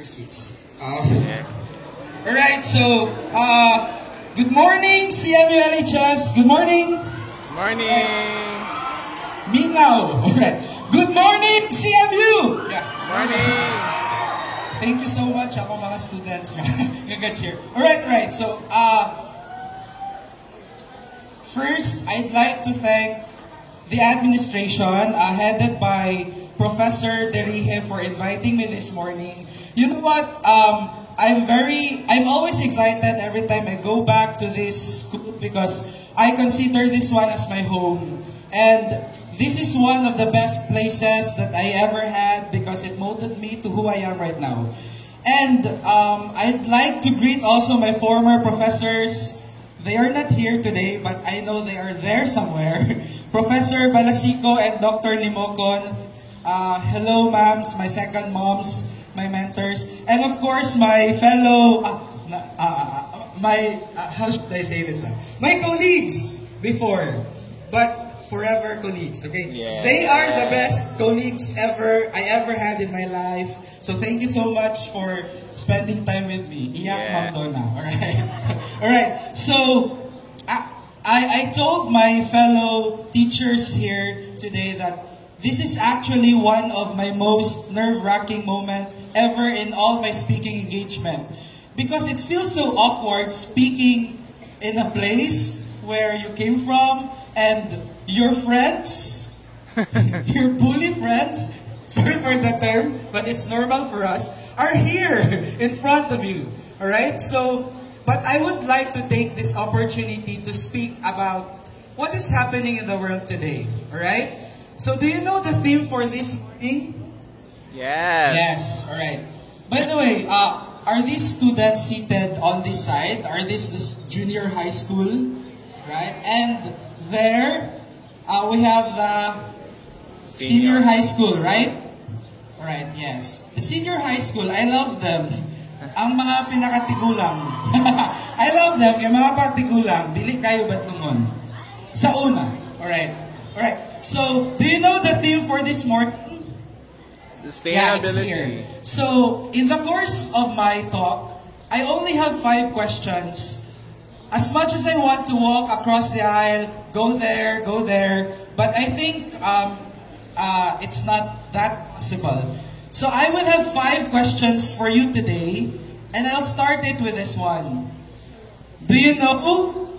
your seats. Alright, so, good morning, CMU LHS. Good morning. Morning. Mingaw. Alright. Good morning, CMU. Yeah. Morning. Thank you so much, ako mga students. Good cheer. Alright. So, first, I'd like to thank the administration headed by Professor Derihe for inviting me this morning. You know what? I'm always excited every time I go back to this school because I consider this one as my home. And this is one of the best places that I ever had because it molded me to who I am right now. And I'd like to greet also my former professors. They are not here today, but I know they are there somewhere. Professor Balasico and Dr. Limocon. Hello, ma'ams, my second moms, my mentors, and of course, my fellow, how should I say this one? My colleagues before, but forever colleagues, okay? Yeah. They are the best colleagues I ever had in my life. So thank you so much for spending time with me. Iyak Ma'am Donna, alright? Alright, so I told my fellow teachers here today that this is actually one of my most nerve-wracking moments ever in all my speaking engagement. Because it feels so awkward speaking in a place where you came from and your friends, your bully friends, sorry for the term, but it's normal for us, are here in front of you. Alright? So, but I would like to take this opportunity to speak about what is happening in the world today. Alright? So, do you know the theme for this morning? Yes. Yes, alright. By the way, are these students seated on this side? Are this junior high school? Right? And there, we have the senior high school, right? Alright, yes. The senior high school, I love them. Ang mga pinakatigulang. I love them, yung mga patigulang, dili kayo batlungon. Sa una. Alright. Alright. So, do you know the theme for this morning? Yeah, it's here. So, in the course of my talk, I only have 5 questions. As much as I want to walk across the aisle, go there, but I think it's not that possible. So, I will have 5 questions for you today, and I'll start it with this one. Do you know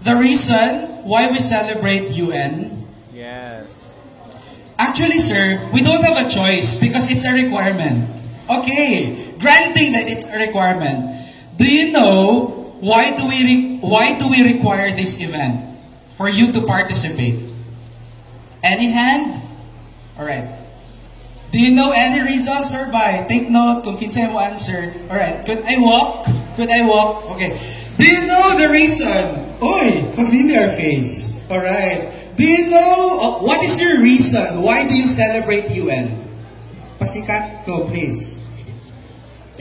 the reason why we celebrate UN? Yes. Actually, sir, we don't have a choice because it's a requirement. Okay, granting that it's a requirement. Do you know why do we require this event for you to participate? Any hand? All right. Do you know any reason, sir? By take note kung kinsay mo answer. All right. Could I walk? Okay. Do you know the reason? Oy, familiar face. All right. Do you know, what is your reason? Why do you celebrate UN? Pasikat ko, please.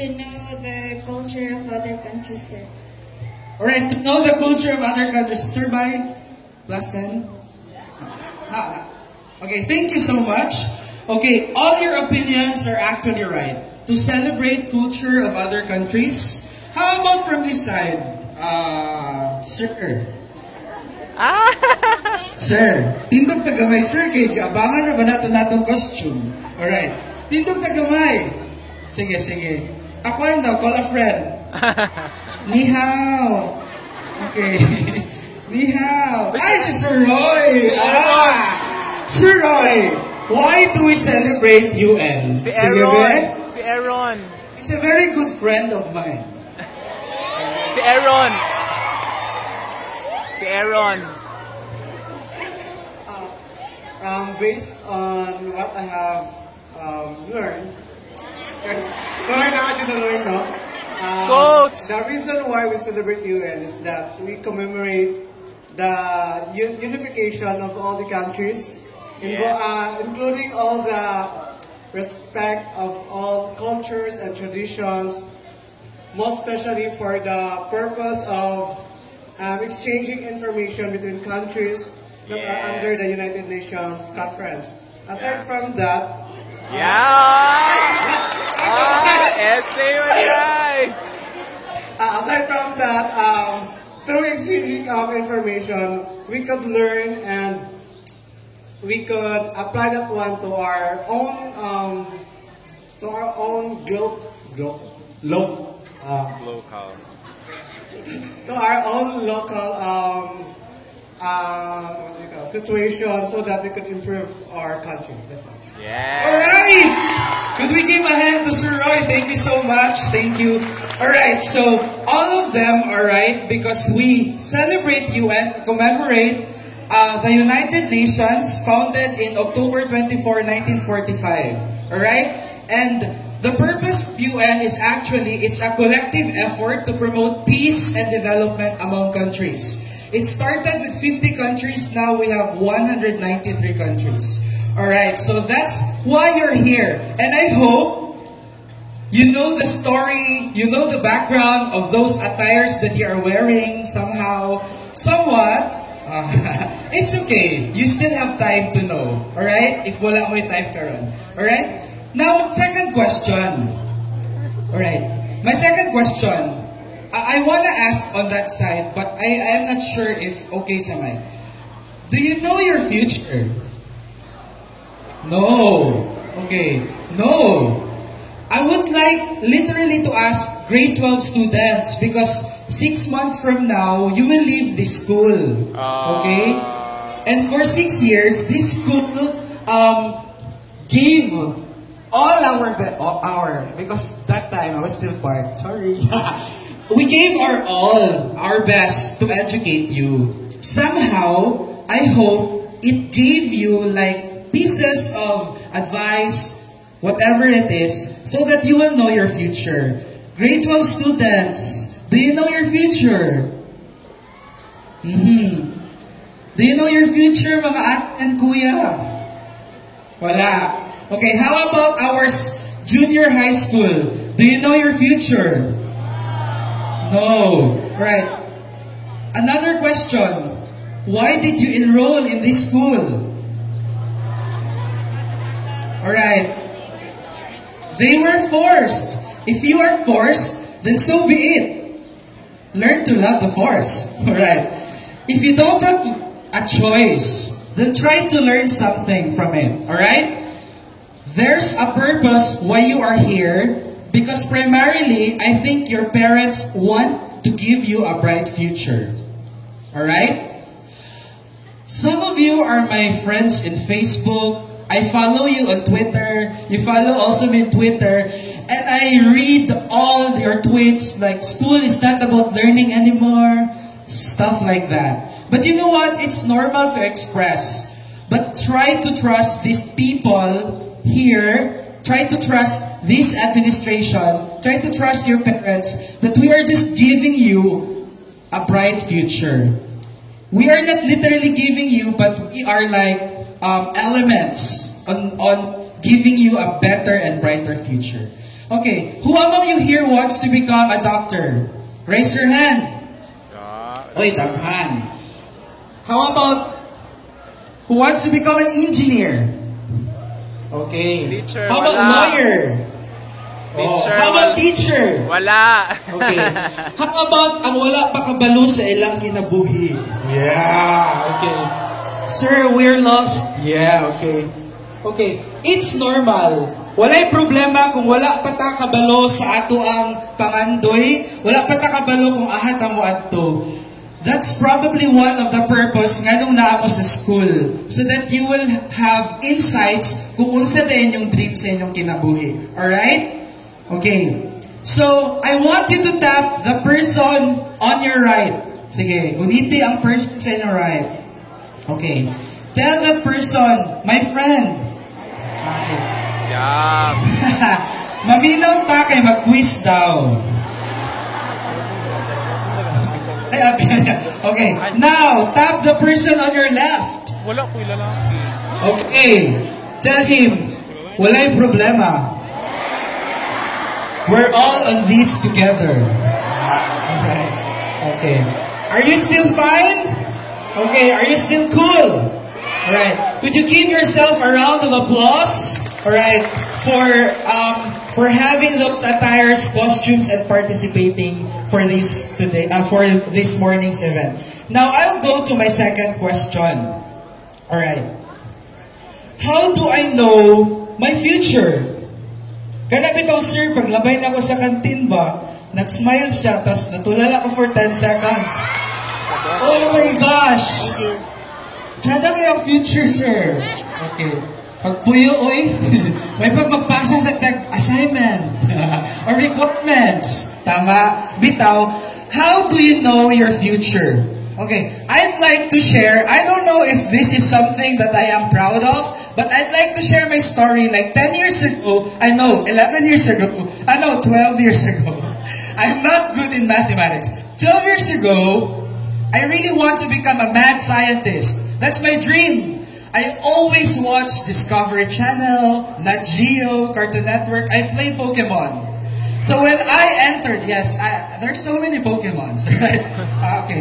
To know the culture of other countries, sir. Alright, to know the culture of other countries. Sir, by plus 10? Okay, thank you so much. Okay, all your opinions are actually right. To celebrate culture of other countries. How about from this side? Sir. Sir, tindog tagamay, sir, kay abangan na ba natong costume? Alright, tindog tagamay. Sige. Ako yun daw, call a friend. Ni hao. Okay. Ni hao. Ay, si Sir Roy! Sir Roy, why do we celebrate UN? Si Aaron. Si Aaron. He's a very good friend of mine. Si Aaron. Si Aaron. Based on what I have learned, no? Coach! The reason why we celebrate UN is that we commemorate the unification of all the countries, including all the respect of all cultures and traditions, most especially for the purpose of exchanging information between countries that are under the United Nations Conference. Aside from that, Essay Manday! Aside from that, through exchanging of information, we could learn and we could apply that one to our own Local. to our own local situation, so that we could improve our country. That's all. Yeah. Alright! Could we give a hand to Sir Roy? Thank you so much. Thank you. Alright, so all of them are right because we celebrate UN, commemorate the United Nations founded in October 24, 1945. Alright? And the purpose of UN is actually, it's a collective effort to promote peace and development among countries. It started with 50 countries, now we have 193 countries. Alright, so that's why you're here. And I hope you know the story, you know the background of those attires that you are wearing somehow, somewhat. It's okay. You still have time to know. Alright? If wala mo type karon. Alright? Now, second question. Alright. My second question. I wanna ask on that side, but I am not sure if okay sa may. Do you know your future? No. Okay. No. I would like literally to ask grade 12 students because 6 months from now, you will leave this school. Okay? And for 6 years, this school gave all our, because that time I was still part, sorry. We gave our all, our best to educate you. Somehow, I hope it gave you like pieces of advice, whatever it is, so that you will know your future. Grade 12 students, do you know your future? Do you know your future, mga ate and kuya? Wala. Okay, how about our junior high school? Do you know your future? No. Right. Another question. Why did you enroll in this school? Alright. They were forced. If you are forced, then so be it. Learn to love the force. Alright. If you don't have a choice, then try to learn something from it. Alright? There's a purpose why you are here. Because primarily, I think your parents want to give you a bright future. Alright? Some of you are my friends in Facebook. I follow you on Twitter. You follow also me on Twitter. And I read all your tweets like, school is not about learning anymore. Stuff like that. But you know what? It's normal to express. But try to trust these people here. Try to trust this administration. Try to trust your parents that we are just giving you a bright future. We are not literally giving you, but we are like elements on giving you a better and brighter future. Okay, who among you here wants to become a doctor? Raise your hand. Oy, daghan. How about who wants to become an engineer? Okay. Teacher, how about wala. lawyer? Teacher, how about teacher? Wala. Okay. How about ang wala pa kabalo sa ilang kinabuhi? Yeah. Okay. Sir, we're lost. Yeah, okay. Okay. It's normal. Walay problema kung wala pa ta kabalo sa ato ang pangandoy, wala pa ta kabalo kung ahat ang muadto. That's probably one of the purpose nga nung naa mo sa school. So that you will have insights kung unsa din yung dream sa inyong kinabuhi. Alright? Okay. So, I want you to tap the person on your right. Sige, guniti ang person sa inyong right. Okay. Tell that person, my friend. Okay. Yeah. Maminaw ta kay mag-quiz daw. Okay, now, tap the person on your left. Wala ko lalaki. Okay, tell him, walay problema. We're all on this together. Alright, okay. Are you still fine? Okay, are you still cool? Alright, could you give yourself a round of applause? Alright, for having looked attires, costumes, and participating for this today, for this morning's event. Now, I'll go to my second question. All right. How do I know my future? Kana bitaw, sir, paglabay na ako sa kantin ba, nag-smile siya, tapos natulala ko for 10 seconds. Oh my gosh! Diyan na kayo future, sir. Okay. Pagpuyo, oy, may pagmagpasa sa assignment or requirements. Tama. Bitaw, how do you know your future? Okay, I'd like to share, I don't know if this is something that I am proud of, but I'd like to share my story like 10 years ago, 11 years ago, 12 years ago. I'm not good in mathematics. 12 years ago, I really want to become a mad scientist. That's my dream. I always watch Discovery Channel, Nat Geo, Cartoon Network. I play Pokemon. So when I entered, there's so many Pokemons, right? Okay.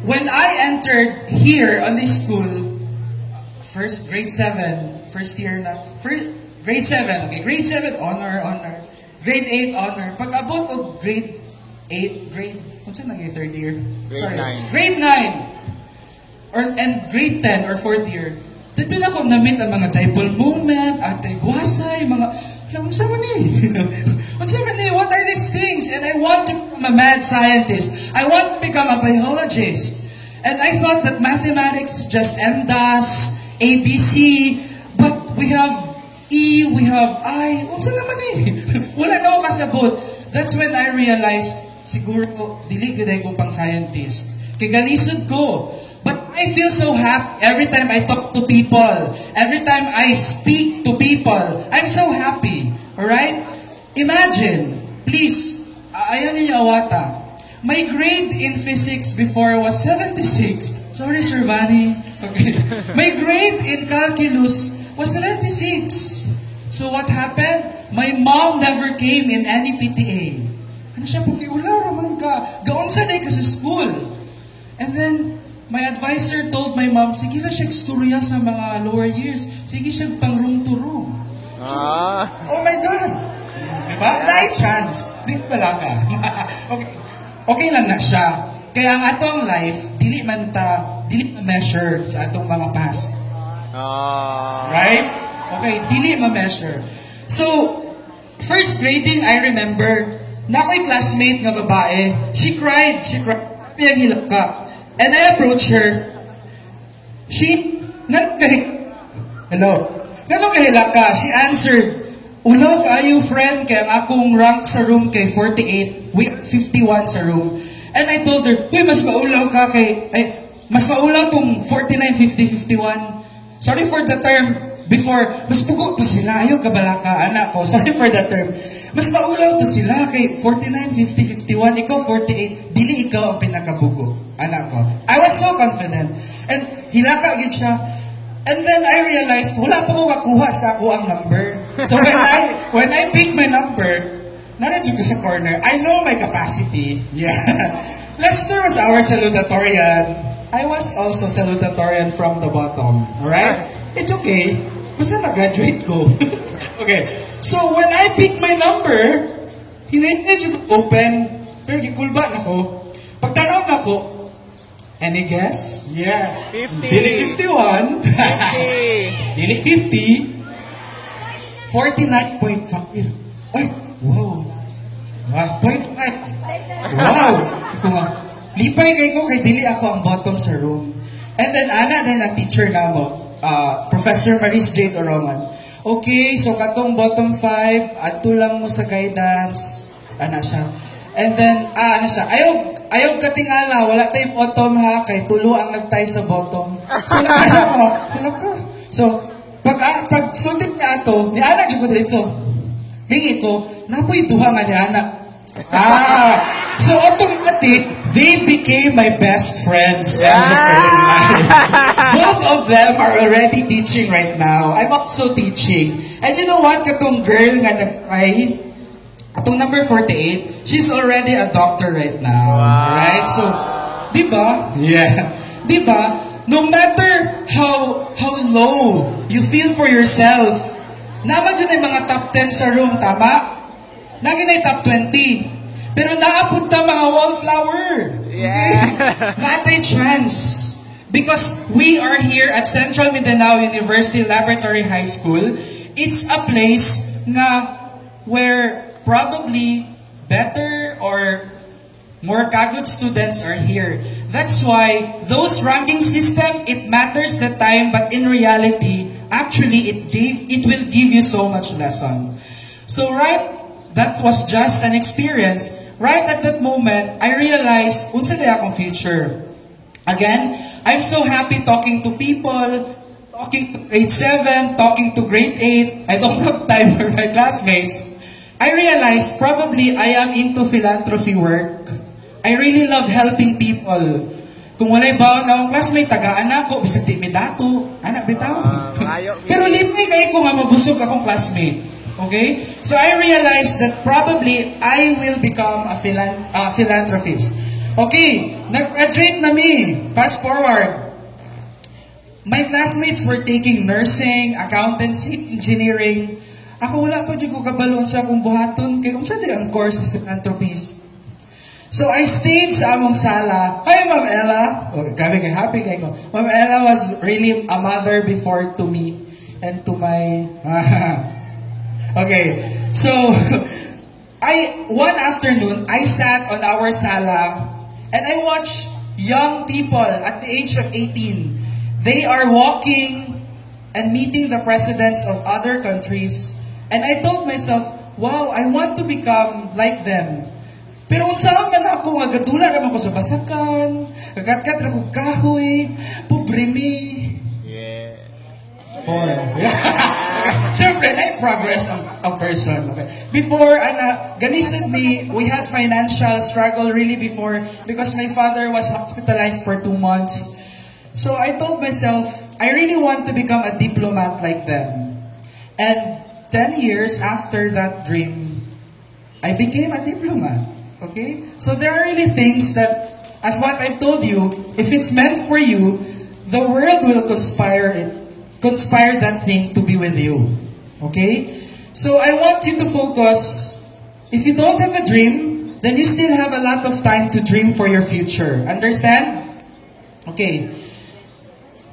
When I entered here on this school, grade 7, first year na, grade 7, okay, grade 7, honor. Grade 8, honor. Pag abot o grade 8, kung saan naging third year? Grade 9. Grade 9. And grade 10 or fourth year, dito na ako na-meet ang mga dipole moment, ate guasay, mga, what's happening? What are these things? And I want to become a mad scientist. I want to become a biologist. And I thought that mathematics is just MDAS, ABC, but we have E, we have I. What's Wala na ako kasabot. That's when I realized, siguro, dili gud ko pang scientist. Kay galisod ko. But I feel so happy every time I talk to people. Every time I speak to people. I'm so happy. Alright? Imagine, please, ayan ninyo awata. My grade in physics before was 76. Sorry, Sir Vanny. Okay. My grade in calculus was 76. So what happened? My mom never came in any PTA. Ano siya, pakiula raman ka. Gaon sa day ka sa school. And then, my advisor told my mom, sige na siya eksturya sa mga lower years. Sige siya pang room to room. Oh my God! Diba? Light chance. Di pala ka. Okay lang na siya. Kaya ang atong life, dili ma-measure sa atong mga past. Right? Okay, dili ma-measure. So, first grading, I remember, na ako'y classmate nga babae, she cried, piyang hilak ka. And I approached her. Ganong kahilak ka? She answered, ulaw kayo, friend, kaya ang akong rank sa room kay 48, we 51 sa room. And I told her, uy, mas maulaw ka mas maulaw tong 49, 50, 51. Sorry for the term before, mas pugo to sila, ayaw kabalaka, anak ko, sorry for the term. Mas maulaw to sila kay 49, 50, 51, ikaw 48, dili ikaw ang pinakabugo, anak ko. I was so confident. And hilaka agad siya. And then I realized, wala pa ko kakuha sa ako ang number. So when I pick my number, naradyo ko sa corner, I know my capacity. Yeah. Lester was our salutatorian. I was also salutatorian from the bottom. Alright? It's okay. Basta na-graduate ko. Okay. So when I pick my number, hinahit ko open, pero gikulba na ko. Pagtanaw na ko, any guess? Yeah. 50. Dili 51. 50. Dili 50. 49.5. Ay, wow. 0.5. Wow. Ito nga. Lipay kay ko kay dili ako ang bottom sa room. And then ang teacher na mo, Professor Maris Jade Oroman. Okay, so katong bottom 5, adto lang mo sa guidance. Ana siya. And then, ayaw katingala, wala tayong bottom ha, kay tulo ang nagtay sa bottom. So, hala ka. So, pag sundin niya ato, ni anak dyan ko dito. Hingi ko, napoy duha nga ni anak. So automatic, they became my best friends. Both of them are already teaching right now. I'm also teaching. And you know what? Katong girl nga nag-try, atong number 48, she's already a doctor right now. Wow. Right? So, di ba? Yeah. Di ba? No matter how low you feel for yourself, Naman yun ay mga top 10 sa room, tama? Naging ay top 20. Pero naapod na mga wallflower. Yeah. Not a chance. Because we are here at Central Mindanao University Laboratory High School. It's a place na where probably better or more kagod students are here. That's why those ranking system, it matters the time, but in reality, actually it will give you so much lesson. So that was just an experience. Right at that moment, I realized, unsa day akong future. Again, I'm so happy talking to people, talking to grade 7, talking to grade 8. I don't have time for my classmates. I realized probably I am into philanthropy work. I really love helping people. Kung walay baon na akong classmate, tagaan ako, bisag di mi dato. Anak, bitaw. Pero lipay kayo kung mabusog akong classmate. Okay? So I realized that probably I will become a philanthropist. Okay, nag-graduate na mi. Fast forward. My classmates were taking nursing, accountancy, engineering. Ako wala pa dyan ko kabalon sa akong buhaton. Kaya kung saan ang course of philanthropist. So I stayed sa among sala. Hi, Ma'am Ella. Oh, grabe kay happy kay ko. Ma'am Ella was really a mother before to me and to my... Okay, so one afternoon, I sat on our sala and I watched young people at the age of 18. They are walking and meeting the presidents of other countries. And I told myself, wow, I want to become like them. Pero unsa man ako nga gadula naman ko sa basakan, kagat-kat ra ko kahoy, pobre mi. Yeah. Siyempre, na-progress ang person. Okay. Before, ganisod me, we had financial struggle really before because my father was hospitalized for 2 months. So I told myself, I really want to become a diplomat like them. And 10 years after that dream, I became a diplomat. Okay? So there are really things that, as what I've told you, if it's meant for you, the world will conspire that thing to be with you. Okay? So I want you to focus. If you don't have a dream, then you still have a lot of time to dream for your future. Understand? Okay.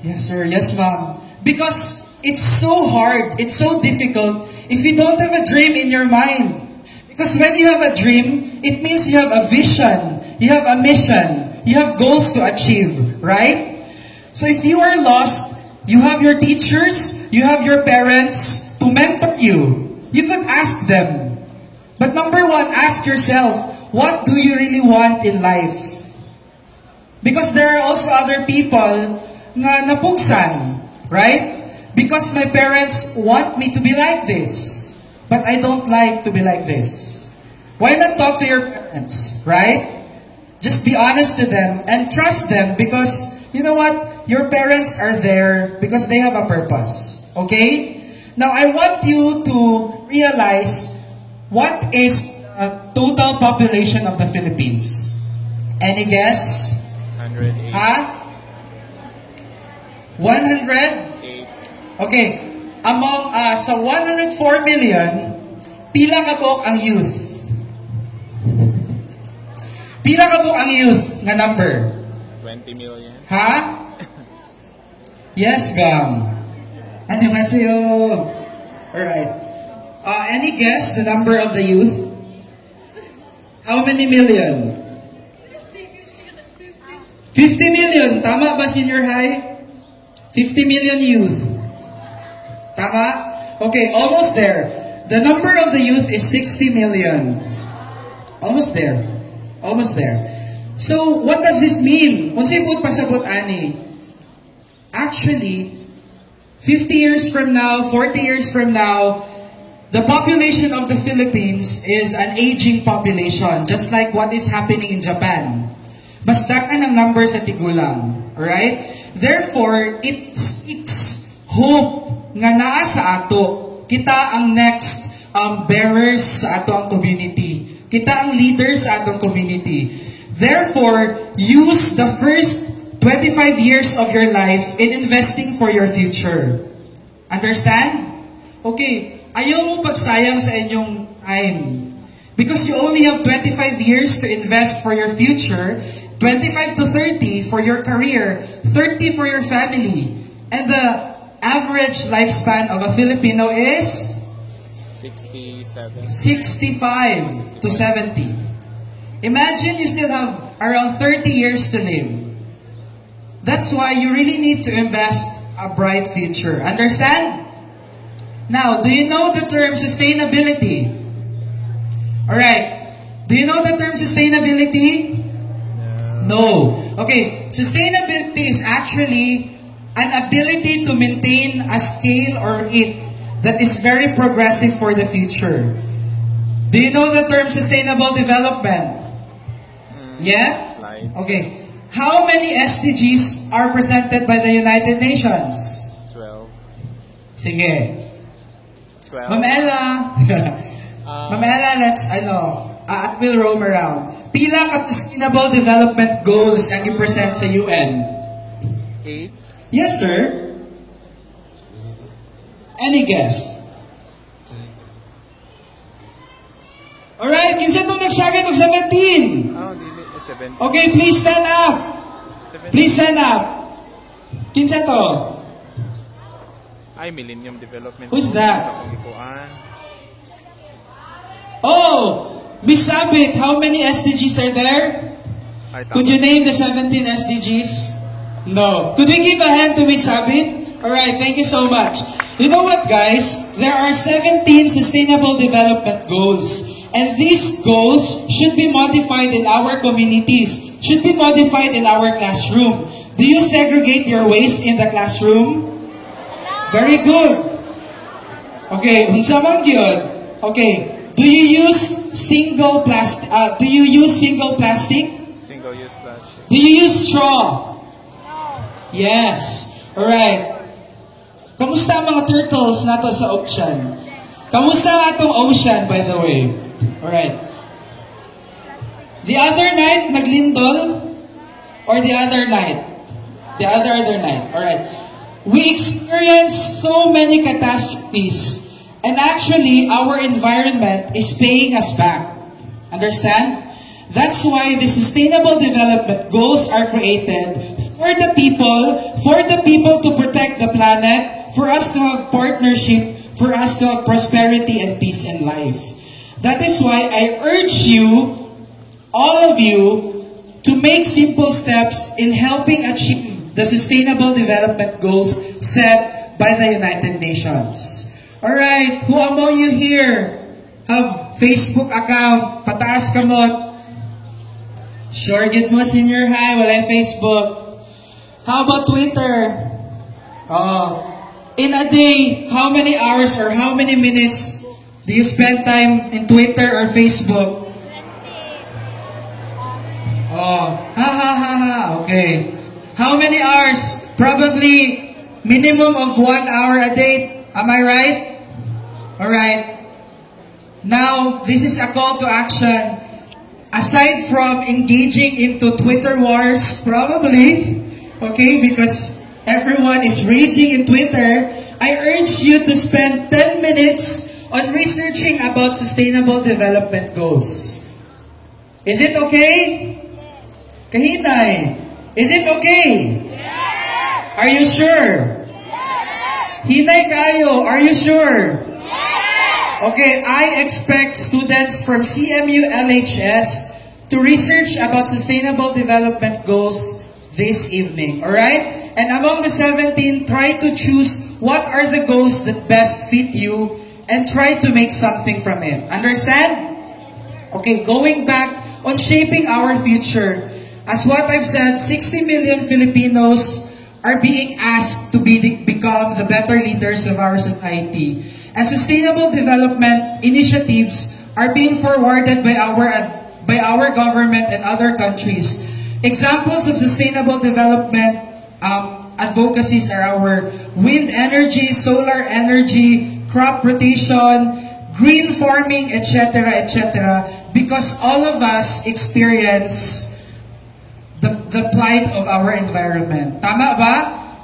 Yes, sir. Yes, ma'am. Because it's so hard. It's so difficult if you don't have a dream in your mind. Because when you have a dream, it means you have a vision. You have a mission. You have goals to achieve. Right? So if you are lost, you have your teachers, you have your parents to mentor you. You could ask them. But number 1, ask yourself, what do you really want in life? Because there are also other people nga napugsan, right? Because my parents want me to be like this, but I don't like to be like this. Why not talk to your parents, right? Just be honest to them and trust them because, you know what? Your parents are there because they have a purpose. Okay? Now, I want you to realize what is the total population of the Philippines. Any guess? 108. Ha? 100? Okay. Among, sa 104 million, pila kabok ang youth? Pila kabok ang youth nga number? 20 million. Ha? Yes, Gam. 안녕하세요. Alright. Any guess the number of the youth? How many million? 50 million. Tama ba, senior high? 50 million youth. Tama? Okay, almost there. The number of the youth is 60 million. Almost there. Almost there. So, what does this mean? Unsay pud pasabot ani? Actually, 50 years from now, 40 years from now, the population of the Philippines is an aging population, just like what is happening in Japan. Mas dakan ang number sa tigulang. Alright? Therefore, it speaks hope nga naa sa ato. Kita ang next bearers sa ato ang community. Kita ang leaders sa atong community. Therefore, use the first 25 years of your life in investing for your future. Understand? Okay, ayaw mo pagsayang sa inyong time. Because you only have 25 years to invest for your future, 25 to 30 for your career, 30 for your family. And the average lifespan of a Filipino is 67. 65 to 70. Imagine you still have around 30 years to live. That's why you really need to invest a bright future. Understand? Now, do you know the term sustainability? Alright. Do you know the term sustainability? No. Okay. Sustainability is actually an ability to maintain a scale or rate that is very progressive for the future. Do you know the term sustainable development? Yeah? Slide. Okay. How many SDGs are presented by the United Nations? 12. Sige. 12. Ma'am Ella. Ma'am Ella, let's, I will roam around. Pila ka sustainable development goals ang i-present sa UN? 8. Yes, sir. Any guess? Alright, kinsa itong nagsyagat ng 17? Oh, dili. 7. Okay, please stand up. Please stand up. Kinsa to? Ay, Millennium Development. Who's that? Pangikuan. Oh, Miss Sabit, how many SDGs are there? Ay, Could you name the 17 SDGs? No. Could we give a hand to Miss Sabit? Alright, thank you so much. You know what, guys? There are 17 Sustainable Development Goals. And these goals should be modified in our communities, should be modified in our classroom. Do you segregate your waste in the classroom? Very good. Okay, unsa man gyud? Okay, do you use single plastic? Single Single-use plastic. Do you use straw? Yes. Alright. Kamusta ang mga turtles nato sa ocean? Kamusta atong ocean, by the way? Alright. The other night, naglindol? Or the other night? The other night. Alright. We experienced so many catastrophes. And actually, our environment is paying us back. Understand? That's why the Sustainable Development Goals are created for the people to protect the planet, for us to have partnership, for us to have prosperity and peace in life. That is why I urge you, all of you, to make simple steps in helping achieve the Sustainable Development Goals set by the United Nations. Alright, who among you here have Facebook account? Pataas ka mo. Sure, good mo senior high, wala Facebook. How about Twitter? In a day, how many hours or how many minutes do you spend time in Twitter or Facebook? Okay. How many hours? Probably minimum of 1 hour a day. Am I right? Alright. Now, this is a call to action. Aside from engaging into Twitter wars, probably, okay, because everyone is raging in Twitter, I urge you to spend 10 minutes on researching about Sustainable Development Goals. Is it okay? Kahinay. Is it okay? Yes! Are you sure? Yes! Hinay kayo, are you sure? Yes! Okay, I expect students from CMU LHS to research about Sustainable Development Goals this evening. Alright? And among the 17, try to choose what are the goals that best fit you and try to make something from it. Understand? Okay, going back on shaping our future. As what I've said, 60 million Filipinos are being asked to become the better leaders of our society. And sustainable development initiatives are being forwarded by our government and other countries. Examples of sustainable development advocacies are our wind energy, solar energy, crop rotation, green farming, etc., etc. Because all of us experience the plight of our environment. Tama ba?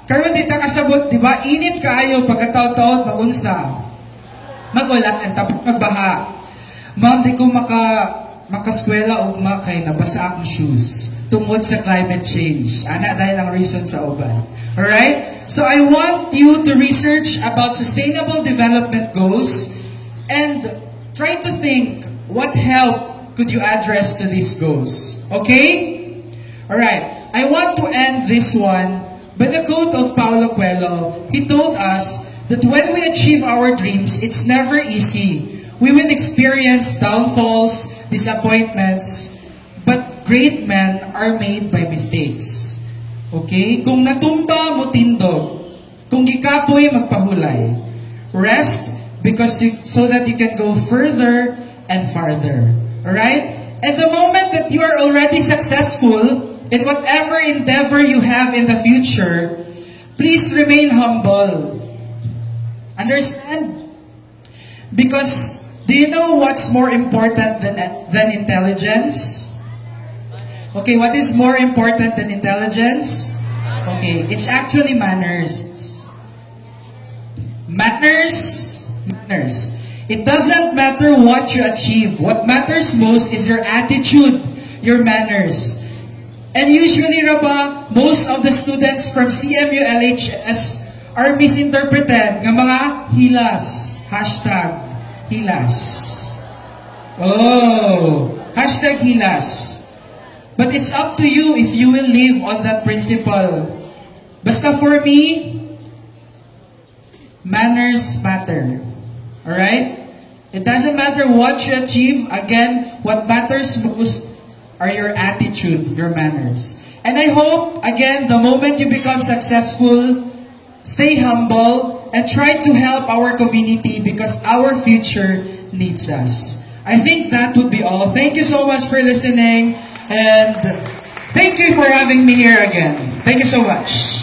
Karon dita kasabot, di ba? Init kaayo pagkataon-taon magunsa. mag-ulan, tapos magbaha. Ma'am, di ko makaskwela o kay nabasa akong shoes tungod sa climate change. Ana, dahil ang reason sa uban. Alright? So I want you to research about sustainable development goals and try to think what help could you address to these goals. Okay? Alright. I want to end this one by the quote of Paulo Coelho. He told us that when we achieve our dreams, it's never easy. We will experience downfalls, disappointments, but great men are made by mistakes. Okay? Kung natumba mo tindog, kung gikapoy magpahulay, rest so that you can go further and farther. Alright? At the moment that you are already successful in whatever endeavor you have in the future, please remain humble. Understand? Because do you know what's more important than intelligence? Okay, what is more important than intelligence? Okay, it's actually manners. Manners. It doesn't matter what you achieve. What matters most is your attitude, your manners. And usually, Raba, most of the students from CMU LHS are misinterpreted ng mga hilas. #hilas. Oh, #hilas. But it's up to you if you will live on that principle. Basta for me, manners matter. Alright? It doesn't matter what you achieve. Again, what matters most are your attitude, your manners. And I hope, again, the moment you become successful, stay humble and try to help our community because our future needs us. I think that would be all. Thank you so much for listening and thank you for having me here again. Thank you so much.